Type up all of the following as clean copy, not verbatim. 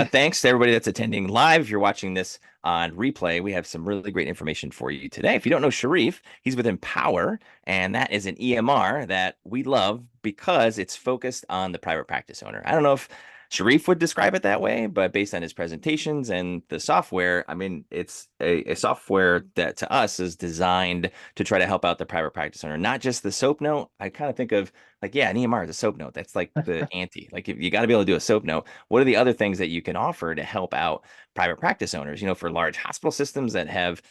Thanks to everybody that's attending live. If you're watching this on replay, we have some really great information for you today. If you don't know Sharif, he's with Empower, and that is an EMR that we love because it's focused on the private practice owner. I don't know if Sharif would describe it that way, but based on his presentations and the software, I mean, it's a software that to us is designed to try to help out the private practice owner, not just the SOAP note. I kind of think of like, yeah, an EMR is a SOAP note. That's like the ante. Like, if you got to be able to do a SOAP note, what are the other things that you can offer to help out private practice owners? For large hospital systems that have,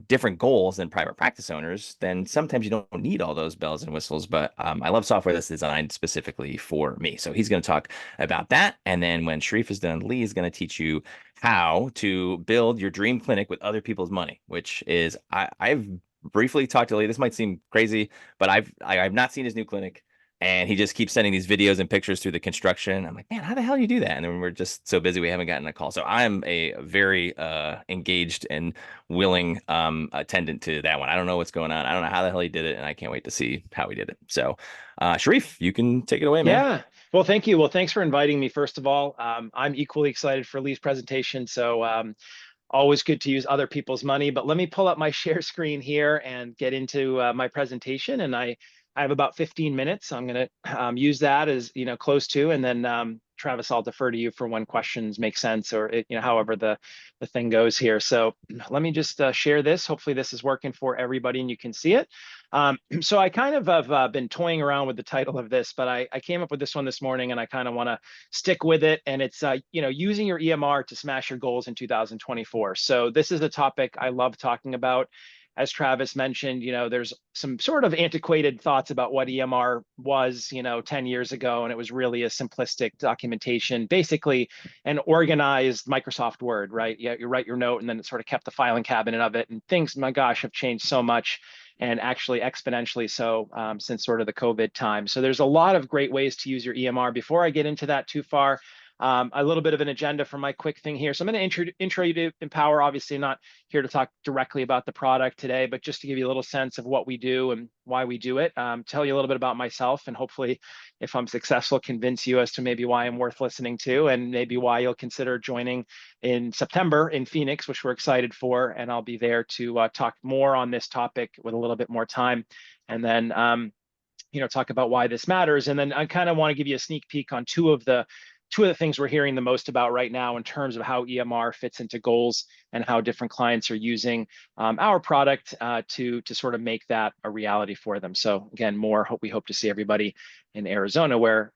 different goals than private practice owners, then sometimes you don't need all those bells and whistles. But I love software that's designed specifically for me. So he's going to talk about that. And then when Sharif is done, Lee is going to teach you how to build your dream clinic with other people's money, which is, I've briefly talked to Lee. This might seem crazy, but I've not seen his new clinic. And he just keeps sending these videos and pictures through the construction. I'm like, man, how the hell do you do that? And then we're just so busy we haven't gotten a call. So I'm a very engaged and willing attendant to that one. I don't know what's going on. I don't know how the hell he did it, and I can't wait to see how he did it. So, Sharif, you can take it away, man. Yeah. Well, thank you. Well, thanks for inviting me, first of all. I'm equally excited for Lee's presentation. So always good to use other people's money. But let me pull up my share screen here and get into my presentation. And I have about 15 minutes. So I'm going to use that as, close to, and then Travis, I'll defer to you for when questions make sense, or however the thing goes here. So let me just share this. Hopefully this is working for everybody and you can see it. So I kind of have been toying around with the title of this, but I came up with this one this morning, and I kind of want to stick with it. And it's using your EMR to smash your goals in 2024. So this is a topic I love talking about. As Travis mentioned, there's some sort of antiquated thoughts about what EMR was, 10 years ago, and it was really a simplistic documentation, basically an organized Microsoft Word, right? Yeah, you write your note, and then it sort of kept the filing cabinet of it. And things, my gosh, have changed so much, and actually exponentially so since sort of the COVID time. So there's a lot of great ways to use your EMR. Before I get into that too far, a little bit of an agenda for my quick thing here. So I'm going to intro you to Empower. Obviously, not here to talk directly about the product today, but just to give you a little sense of what we do and why we do it. Tell you a little bit about myself, and hopefully, if I'm successful, convince you as to maybe why I'm worth listening to, and maybe why you'll consider joining in September in Phoenix, which we're excited for. And I'll be there to talk more on this topic with a little bit more time, and then talk about why this matters. And then I kind of want to give you a sneak peek on two of the things we're hearing the most about right now in terms of how EMR fits into goals, and how different clients are using our product to sort of make that a reality for them. So again, we hope to see everybody in Arizona, where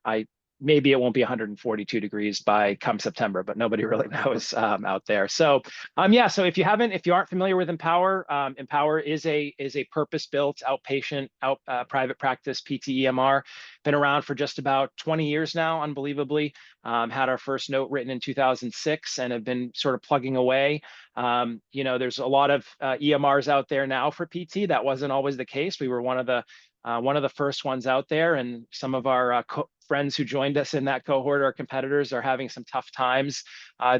maybe it won't be 142 degrees by come September, but nobody really knows out there. So yeah, so if you aren't familiar with Empower, Empower is a purpose-built outpatient private practice PT-EMR. Been around for just about 20 years now, unbelievably. Had our first note written in 2006, and have been sort of plugging away. There's a lot of EMRs out there now for PT. That wasn't always the case. We were one of the first ones out there, and some of our friends who joined us in that cohort, our competitors, are having some tough times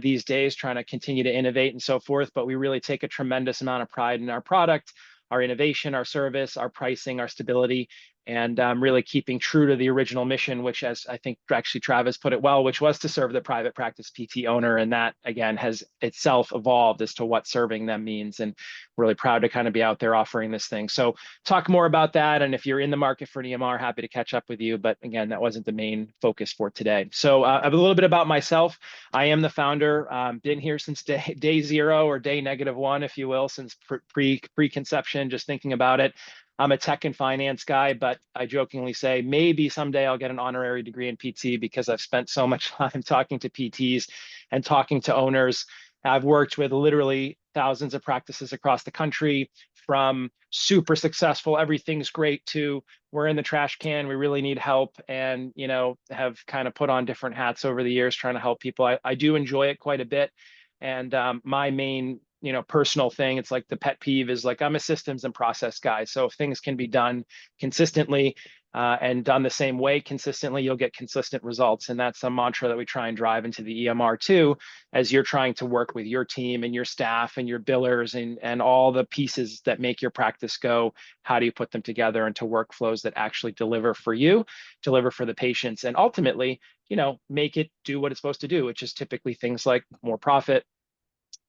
these days trying to continue to innovate and so forth. But we really take a tremendous amount of pride in our product, our innovation, our service, our pricing, our stability, and really keeping true to the original mission, which, as I think actually Travis put it well, which was to serve the private practice PT owner. And that, again, has itself evolved as to what serving them means. And really proud to kind of be out there offering this thing. So talk more about that. And if you're in the market for an EMR, happy to catch up with you. But again, that wasn't the main focus for today. So a little bit about myself. I am the founder, been here since day zero, or day -1, if you will, since preconception, just thinking about it. I'm a tech and finance guy, but I jokingly say maybe someday I'll get an honorary degree in PT, because I've spent so much time talking to PTs and talking to owners. I've worked with literally thousands of practices across the country, from super successful, everything's great, to we're in the trash can, we really need help, and have kind of put on different hats over the years trying to help people. I do enjoy it quite a bit. And my main personal thing, it's like the pet peeve is, like, I'm a systems and process guy. So if things can be done consistently, and done the same way consistently, you'll get consistent results. And that's a mantra that we try and drive into the EMR too, as you're trying to work with your team and your staff and your billers and all the pieces that make your practice go. How do you put them together into workflows that actually deliver for you, deliver for the patients, and ultimately, make it do what it's supposed to do, which is typically things like more profit,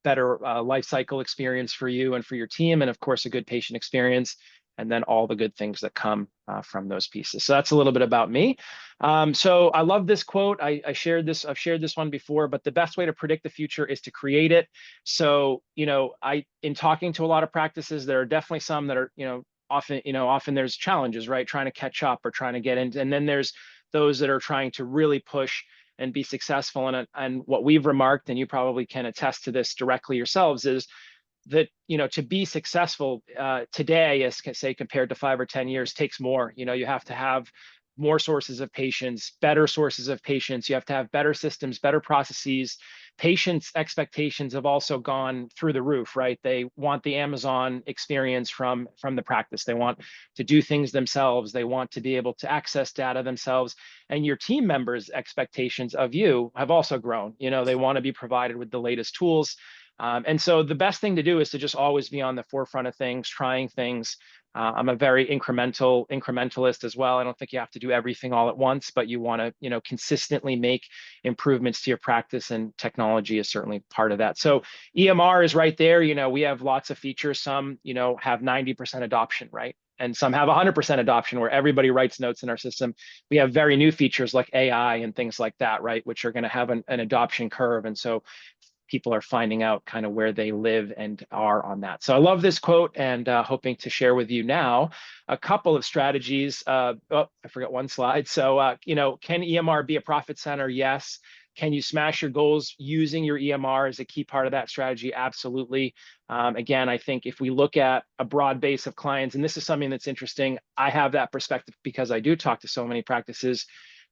better life cycle experience for you and for your team, and of course, a good patient experience, and then all the good things that come from those pieces. So that's a little bit about me. So I love this quote. I shared this. I've shared this one before, but the best way to predict the future is to create it. So in talking to a lot of practices, there are definitely some that are often there's challenges, right? Trying to catch up or trying to get in, and then there's those that are trying to really push and be successful. And what we've remarked, and you probably can attest to this directly yourselves, is that to be successful today, as say compared to 5 or 10 years, takes more. You have to have more sources of patients, better sources of patients. You have to have better systems, better processes. Patients' expectations have also gone through the roof, right? They want the Amazon experience from the practice. They want to do things themselves. They want to be able to access data themselves. And your team members' expectations of you have also grown. They want to be provided with the latest tools. And so the best thing to do is to just always be on the forefront of things, trying things. I'm a very incrementalist as well. I don't think you have to do everything all at once, but you want to, consistently make improvements to your practice, and technology is certainly part of that. So EMR is right there. We have lots of features. Some, have 90% adoption, right? And some have 100% adoption where everybody writes notes in our system. We have very new features like AI and things like that, right? Which are going to have an adoption curve. And so people are finding out kind of where they live and are on that. So I love this quote, and hoping to share with you now a couple of strategies. I forgot one slide. So, can EMR be a profit center? Yes. Can you smash your goals using your EMR as a key part of that strategy? Absolutely. Again, I think if we look at a broad base of clients, and this is something that's interesting, I have that perspective because I do talk to so many practices.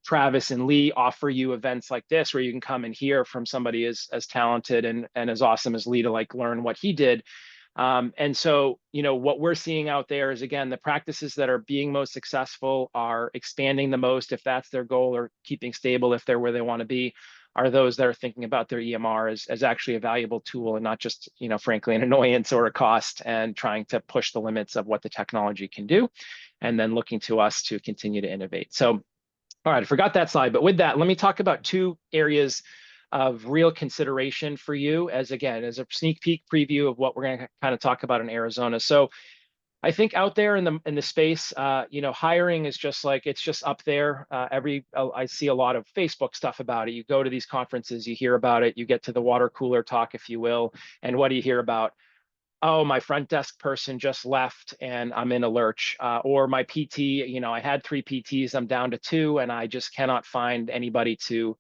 Travis and Lee offer you events like this where you can come and hear from somebody as talented and as awesome as Lee to learn what he did. And so, what we're seeing out there is, again, the practices that are being most successful are expanding the most, if that's their goal, or keeping stable if they're where they want to be, are those that are thinking about their EMR as actually a valuable tool and not just, frankly, an annoyance or a cost, and trying to push the limits of what the technology can do, and then looking to us to continue to innovate. So, all right, I forgot that slide, but with that, let me talk about 2 areas of real consideration for you as a sneak peek preview of what we're going to kind of talk about in Arizona. So I think out there in the space, hiring is just it's just up there. I see a lot of Facebook stuff about it. You go to these conferences, you hear about it, you get to the water cooler talk, if you will, and what do you hear about? Oh, my front desk person just left and I'm in a lurch. Or my PT, I had 3 PTs, I'm down to 2, and I just cannot find anybody to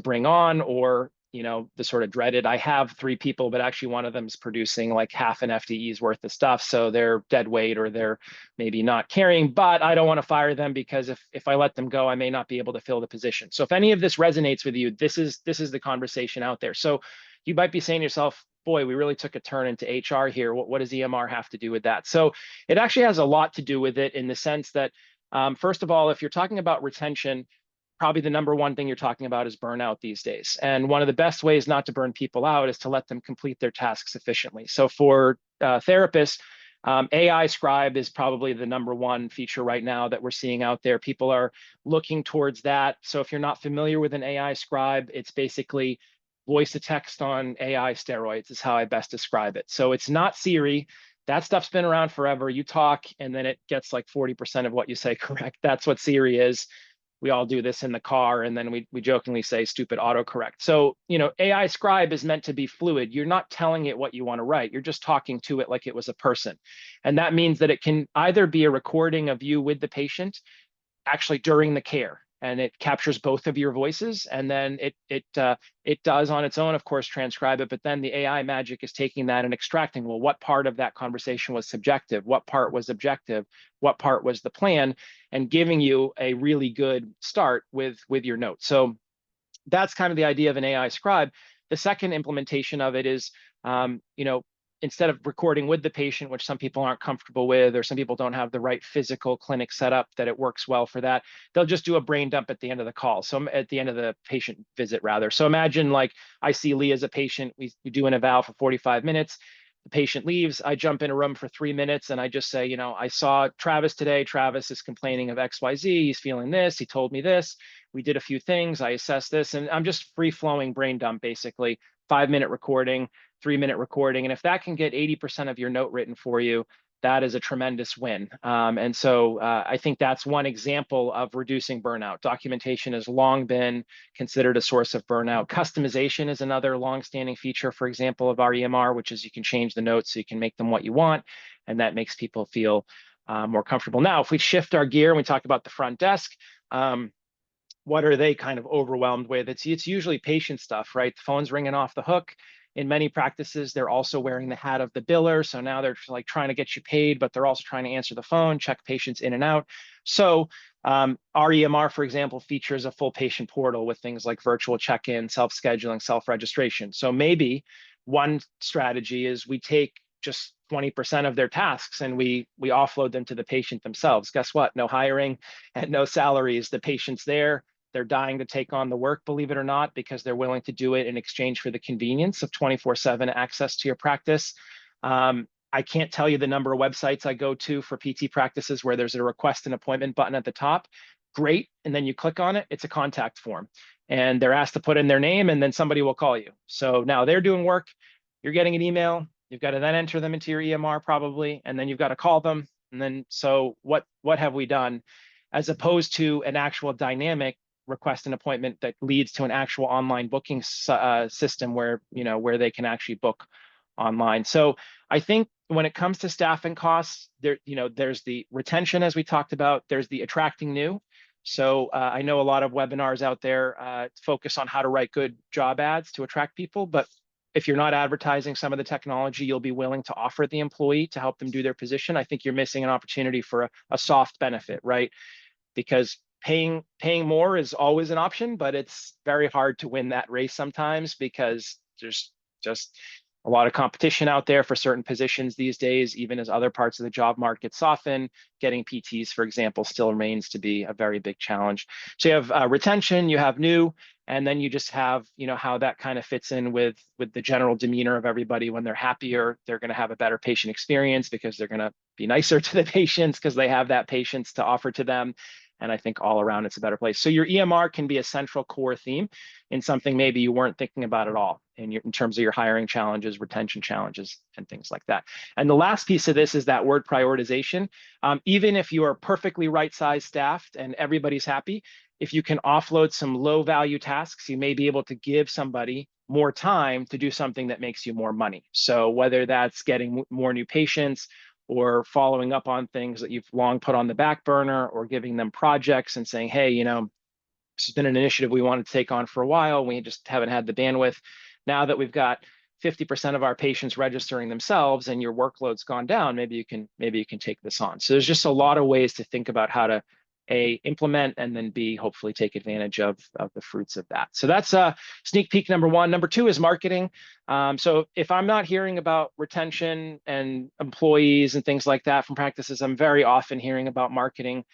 bring on. Or, the sort of dreaded, I have 3 people, but actually one of them is producing like half an FTE's worth of stuff. So they're dead weight, or they're maybe not carrying, but I don't want to fire them because if I let them go, I may not be able to fill the position. So if any of this resonates with you, this is the conversation out there. So you might be saying to yourself, boy, we really took a turn into HR here. What does EMR have to do with that? So it actually has a lot to do with it, in the sense that, first of all, if you're talking about retention, probably the number one thing you're talking about is burnout these days. And one of the best ways not to burn people out is to let them complete their tasks efficiently. So for therapists, AI Scribe is probably the number one feature right now that we're seeing out there. People are looking towards that. So if you're not familiar with an AI Scribe, it's basically voice to text on AI steroids is how I best describe it. So it's not Siri. That stuff's been around forever. You talk and then it gets like 40% of what you say correct. That's what Siri is. We all do this in the car, and then we jokingly say stupid autocorrect. So, AI Scribe is meant to be fluid. You're not telling it what you want to write. You're just talking to it like it was a person. And that means that it can either be a recording of you with the patient actually during the care, and it captures both of your voices, and then it does on its own, of course, transcribe it. But then the AI magic is taking that and extracting, well, what part of that conversation was subjective, what part was objective, what part was the plan, and giving you a really good start with your notes. So that's kind of the idea of an AI Scribe. The second implementation of it is, instead of recording with the patient, which some people aren't comfortable with, or some people don't have the right physical clinic set up that it works well for that, they'll just do a brain dump at the end of the call. So at the end of the patient visit, rather. So imagine like I see Lee as a patient, we do an eval for 45 minutes. The patient leaves, I jump in a room for 3 minutes and I just say, I saw Travis today. Travis is complaining of XYZ. He's feeling this. He told me this. We did a few things. I assessed this, and I'm just free flowing brain dump, basically 5-minute recording, 3-minute recording. And if that can get 80% of your note written for you, that is a tremendous win. And so I think that's one example of reducing burnout. Documentation has long been considered a source of burnout. Customization is another long-standing feature, for example, of our EMR, which is you can change the notes so you can make them what you want, and that makes people feel more comfortable. Now, if we shift our gear and we talk about the front desk, what are they kind of overwhelmed with? It's usually patient stuff, right? The phone's ringing off the hook. In many practices, they're also wearing the hat of the biller. So now they're like trying to get you paid, but they're also trying to answer the phone, check patients in and out. So our EMR, for example, features a full patient portal with things like virtual check-in, self-scheduling, self-registration. So maybe one strategy is we take just 20% of their tasks and we offload them to the patient themselves. Guess what? No hiring and no salaries. The patient's there. They're dying to take on the work, believe it or not, because they're willing to do it in exchange for the convenience of 24/7 access to your practice. I can't tell you the number of websites I go to for PT practices where there's a request an appointment button at the top. Great. And then you click on it, it's a contact form. And they're asked to put in their name and then somebody will call you. So now they're doing work, you're getting an email, you've got to then enter them into your EMR probably, and then you've got to call them. And then, so what have we done? As opposed to an actual dynamic request an appointment that leads to an actual online booking system where they can actually book online. So I think when it comes to staffing costs, there's the retention, as we talked about, there's the attracting new. So I know a lot of webinars out there focus on how to write good job ads to attract people, but if you're not advertising some of the technology you'll be willing to offer the employee to help them do their position, I think you're missing an opportunity for a soft benefit, right? Because paying more is always an option, but it's very hard to win that race sometimes because there's just a lot of competition out there for certain positions these days, even as other parts of the job market soften. Getting PTs, for example, still remains to be a very big challenge. So you have retention, you have new, and then you just have, how that kind of fits in with the general demeanor of everybody. When they're happier, they're going to have a better patient experience because they're going to be nicer to the patients because they have that patience to offer to them. And I think all around it's a better place. So your EMR can be a central core theme in something maybe you weren't thinking about at all in terms of your hiring challenges, retention challenges, and things like that. And the last piece of this is that word prioritization. Even if you are perfectly right-sized staffed and everybody's happy, if you can offload some low-value tasks, you may be able to give somebody more time to do something that makes you more money. So whether that's getting more new patients, or following up on things that you've long put on the back burner, or giving them projects and saying, hey, this has been an initiative we wanted to take on for a while. We just haven't had the bandwidth. Now that we've got 50% of our patients registering themselves and your workload's gone down, maybe you can take this on. So there's just a lot of ways to think about how to A, implement, and then B, hopefully take advantage of the fruits of that. So that's sneak peek number one. Number two is marketing. So if I'm not hearing about retention and employees and things like that from practices, I'm very often hearing about marketing.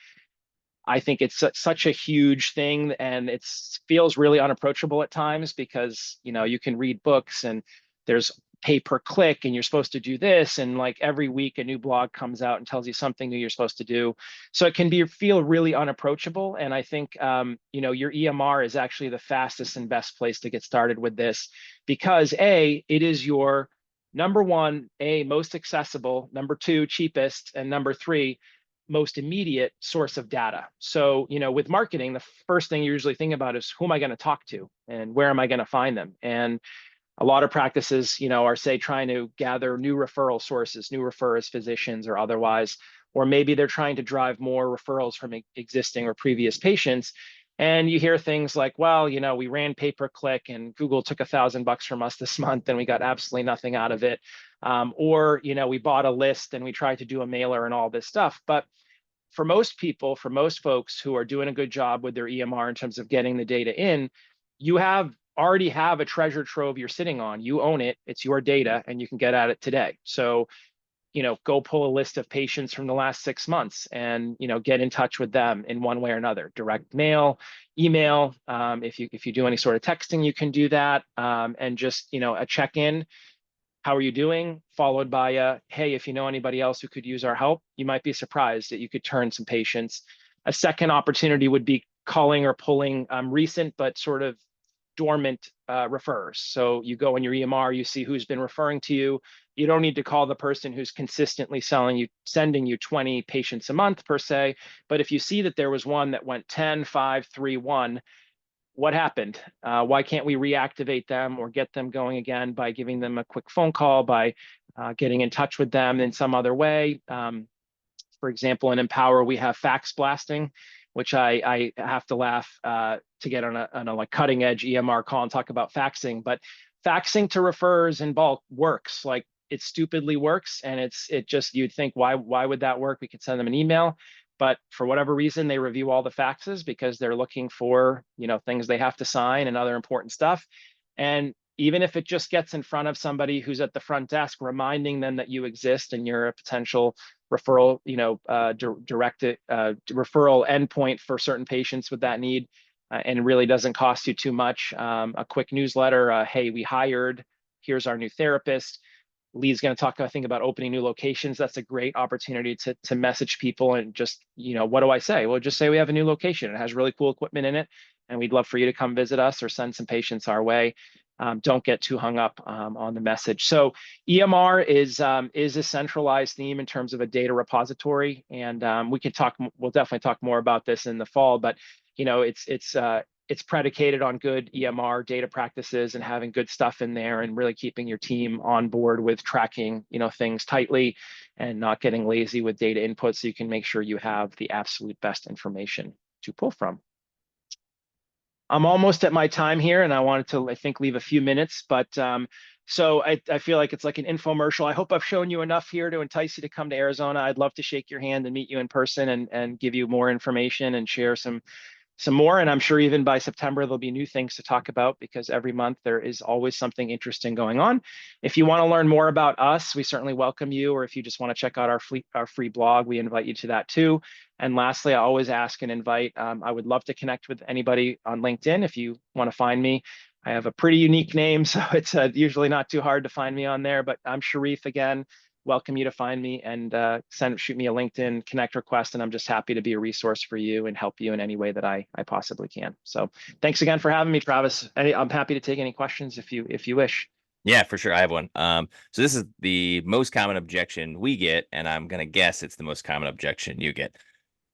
I think it's such a huge thing, and it feels really unapproachable at times because you can read books and there's pay per click and you're supposed to do this, and like every week a new blog comes out and tells you something new you're supposed to do. So it can feel really unapproachable. And I think your EMR is actually the fastest and best place to get started with this, because A, it is your number one, most accessible, number two, cheapest, and number three, most immediate source of data. So, with marketing, the first thing you usually think about is who am I going to talk to and where am I going to find them? And a lot of practices, are say trying to gather new referral sources, new referrers, physicians or otherwise, or maybe they're trying to drive more referrals from existing or previous patients. And you hear things like, well, we ran pay-per-click and Google took $1,000 from us this month and we got absolutely nothing out of it. Or we bought a list and we tried to do a mailer and all this stuff. But for most people, for most folks who are doing a good job with their EMR in terms of getting the data in, you have already have a treasure trove you're sitting on. You own it. It's your data, and you can get at it today. So, go pull a list of patients from the last 6 months and, get in touch with them in one way or another. Direct mail, email. If you do any sort of texting, you can do that. And just, a check-in. How are you doing? Followed by hey, if you know anybody else who could use our help, you might be surprised that you could turn some patients. A second opportunity would be calling or pulling recent but sort of dormant refers. So you go in your EMR, you see who's been referring to you. You don't need to call the person who's consistently sending you 20 patients a month per se. But if you see that there was one that went 10, 5, 3, 1, what happened? Why can't we reactivate them or get them going again by giving them a quick phone call, by getting in touch with them in some other way? For example, in Empower, we have fax blasting, which I have to laugh to get on a like cutting edge EMR call and talk about faxing. But faxing to referrers in bulk works. Like, it stupidly works, and it just, you'd think, why would that work? We could send them an email. But for whatever reason, they review all the faxes because they're looking for, things they have to sign and other important stuff. And even if it just gets in front of somebody who's at the front desk, reminding them that you exist and you're a potential referral, directed referral endpoint for certain patients with that need, and it really doesn't cost you too much. A quick newsletter, hey, we hired, here's our new therapist. Lee's going to talk, I think, about opening new locations. That's a great opportunity to message people and just, what do I say? Well, just say we have a new location. It has really cool equipment in it, and we'd love for you to come visit us or send some patients our way. Don't get too hung up on the message. So EMR is a centralized theme in terms of a data repository, and we'll definitely talk more about this in the fall. But it's predicated on good EMR data practices and having good stuff in there, and really keeping your team on board with tracking things tightly and not getting lazy with data input, so you can make sure you have the absolute best information to pull from. I'm almost at my time here, and I wanted to, I think, leave a few minutes, but so I feel like it's like an infomercial. I hope I've shown you enough here to entice you to come to Arizona. I'd love to shake your hand and meet you in person, and give you more information and share some more. And I'm sure even by September, there'll be new things to talk about, because every month there is always something interesting going on. If you want to learn more about us, we certainly welcome you. Or if you just want to check out our free blog, we invite you to that too. And lastly, I always ask and invite, I would love to connect with anybody on LinkedIn if you want to find me. I have a pretty unique name, so it's usually not too hard to find me on there. But I'm Sharif again. Welcome you to find me, and shoot me a LinkedIn connect request, and I'm just happy to be a resource for you and help you in any way that I possibly can. So thanks again for having me, Travis. I'm happy to take any questions if you wish. Yeah, for sure. I have one. So this is the most common objection we get, and I'm gonna guess it's the most common objection you get.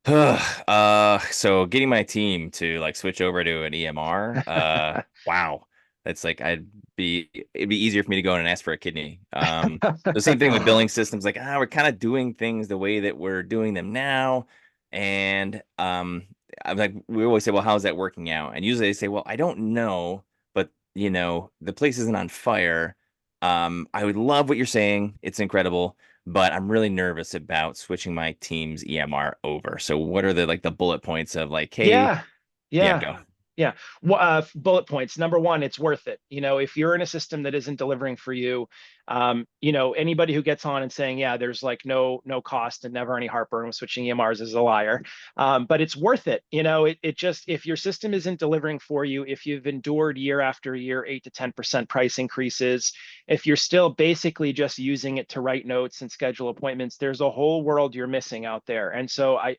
So getting my team to like switch over to an EMR, wow. That's like it'd be easier for me to go in and ask for a kidney. The same thing with billing systems, like we're kind of doing things the way that we're doing them now. And I'm like, we always say, well, how's that working out? And usually they say, well, I don't know, but the place isn't on fire. I would love what you're saying. It's incredible, but I'm really nervous about switching my team's EMR over. So what are the bullet points of like, hey, Yeah, yeah, yeah, go. yeah. Well, bullet points. Number one, it's worth it. If you're in a system that isn't delivering for you, anybody who gets on and saying, yeah, there's like no cost and never any heartburn with switching EMRs is a liar. But it's worth it. It just, if your system isn't delivering for you, if you've endured year after year 8 to 10% price increases, if you're still basically just using it to write notes and schedule appointments, there's a whole world you're missing out there. And so I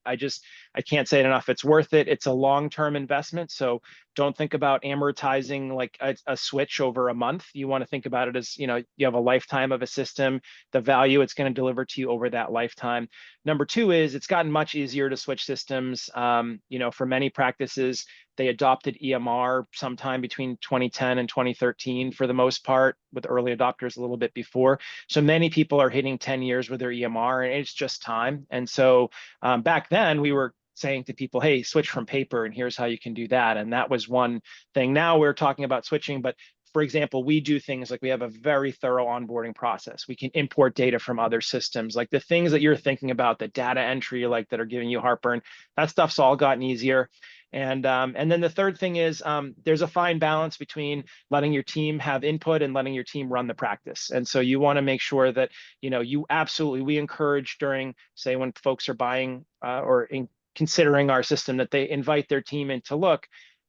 can't say it enough. It's worth it. It's a long-term investment. So don't think about amortizing like a switch over a month. You want to think about it as, you have a lifetime of a system, the value it's going to deliver to you over that lifetime. Number two is it's gotten much easier to switch systems. For many practices, they adopted EMR sometime between 2010 and 2013 for the most part, with early adopters a little bit before. So many people are hitting 10 years with their EMR, and it's just time. And so back then we were saying to people, hey, switch from paper, and here's how you can do that. And that was one thing. Now we're talking about switching, but for example, we do things like we have a very thorough onboarding process. We can import data from other systems, like the things that you're thinking about, the data entry, like that are giving you heartburn, that stuff's all gotten easier. And then the third thing is there's a fine balance between letting your team have input and letting your team run the practice. And so you want to make sure that, you absolutely, we encourage during, say, when folks are buying or considering our system, that they invite their team in to look,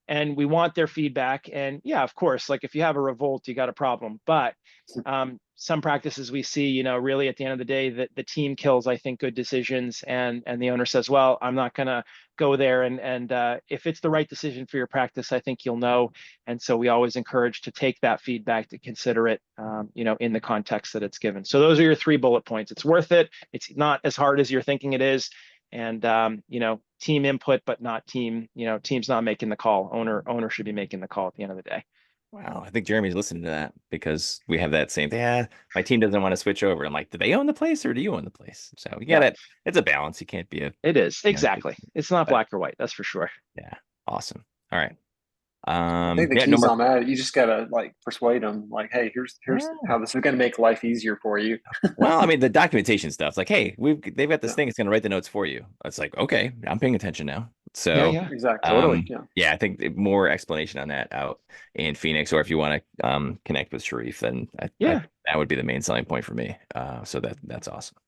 and we want their feedback. And yeah, of course, like if you have a revolt, you got a problem. But some practices we see, really at the end of the day, that the team kills, I think, good decisions, and the owner says, well, I'm not going to go there. And if it's the right decision for your practice, I think you'll know. And so we always encourage to take that feedback, to consider it, in the context that it's given. So those are your 3 bullet points. It's worth it. It's not as hard as you're thinking it is. And team input, but not team's not making the call. Owner should be making the call at the end of the day. Wow, I think Jeremy's listening to that because we have that same thing. Yeah, my team doesn't want to switch over. I'm like, do they own the place or do you own the place? So you got Yeah, it. It's a balance. You can't be a, it is. you know, Exactly. It's not but black or white, that's for sure. yeah, awesome. All right. I think the Yeah, no key's more. on that. You just gotta like persuade them, like, hey, here's Yeah. how this is gonna make life easier for you. Well, I mean, the documentation stuff. It's like, hey, they've got this Yeah, thing. It's going to write the notes for you. It's like, okay, I'm paying attention now. Yeah, So, yeah. exactly. Totally. Yeah. yeah, I think more explanation on that out in Phoenix, or if you want to connect with Sharif, then Yeah. that would be the main selling point for me. So that's awesome.